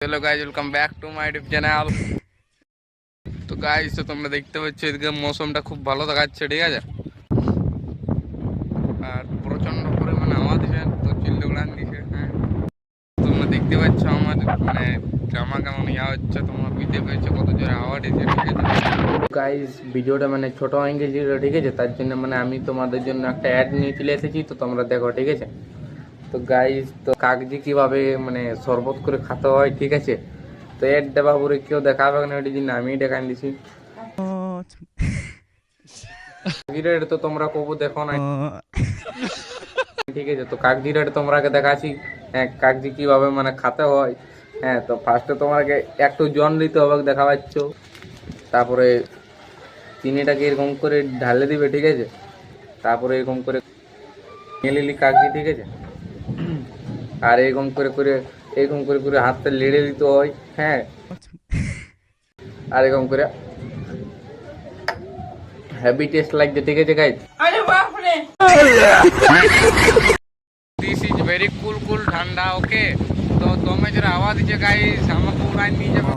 Hello guys, welcome back to my YouTube channel. তো guys, তো তোমরা দেখতে পাচ্ছ এদিকে মৌসুমটা খুব ভালো দেখাচ্ছে, ঠিক আছে। আর প্রচন্ড পরিমাণে আওয়াজ দিচ্ছে, তো চিল্লে উড়ান দিচ্ছে। হ্যাঁ, তোমরা দেখতে পাচ্ছ আমার মানে জামা কেমন ইয়া হচ্ছে, তোমরা বুঝতে পেরেছো কত জোরে আওয়াজ দিচ্ছে, ঠিক আছে। গাইস, ভিডিওটা মানে ছোট অ্যাঙ্গেল ছিল, ঠিক আছে, তার জন্য মানে আমি তোমাদের জন্য একটা অ্যাড নিয়ে চলে এসেছি, তো তোমরা দেখো, ঠিক আছে। তো গাইস, তো কাগজি কিভাবে মানে শরবত করে খেতে হয়, ঠিক আছে। তো এর দেবা পুরো কেউ দেখাবে না, ওইটি দিন আমি দেখাই দিছি। কাগজির তো তোমরা কবু দেখো না, ঠিক আছে। তো কাগজির তোমরাকে দেখাচ্ছি, হ্যাঁ, কাগজি কিভাবে মানে খেতে হয়। হ্যাঁ, তো ফার্স্টে তোমাকে একটু জন দিতে হবে, দেখা পাচ্ছ। তারপরে চিনিটাকে এরকম করে ঢালে দিবে, ঠিক আছে। তারপরে এরকম করে নিয়ে নিলি কাগজি, ঠিক আছে। আর এরকম করে করে এরকম করে করে হাতটা লেড়ে দিতে হয়, হ্যাঁ। আর এরকম করে হেভি টেস্ট লাগছে, ঠিক আছে গাইস। আরে বাপ রে, দিস ইজ ভেরি কুল কুল ঠান্ডা, ওকে। তো তোমরা যারা আওয়াজ দিচ্ছে গাইস, আমাকে উড়াই নিয়ে যাবে।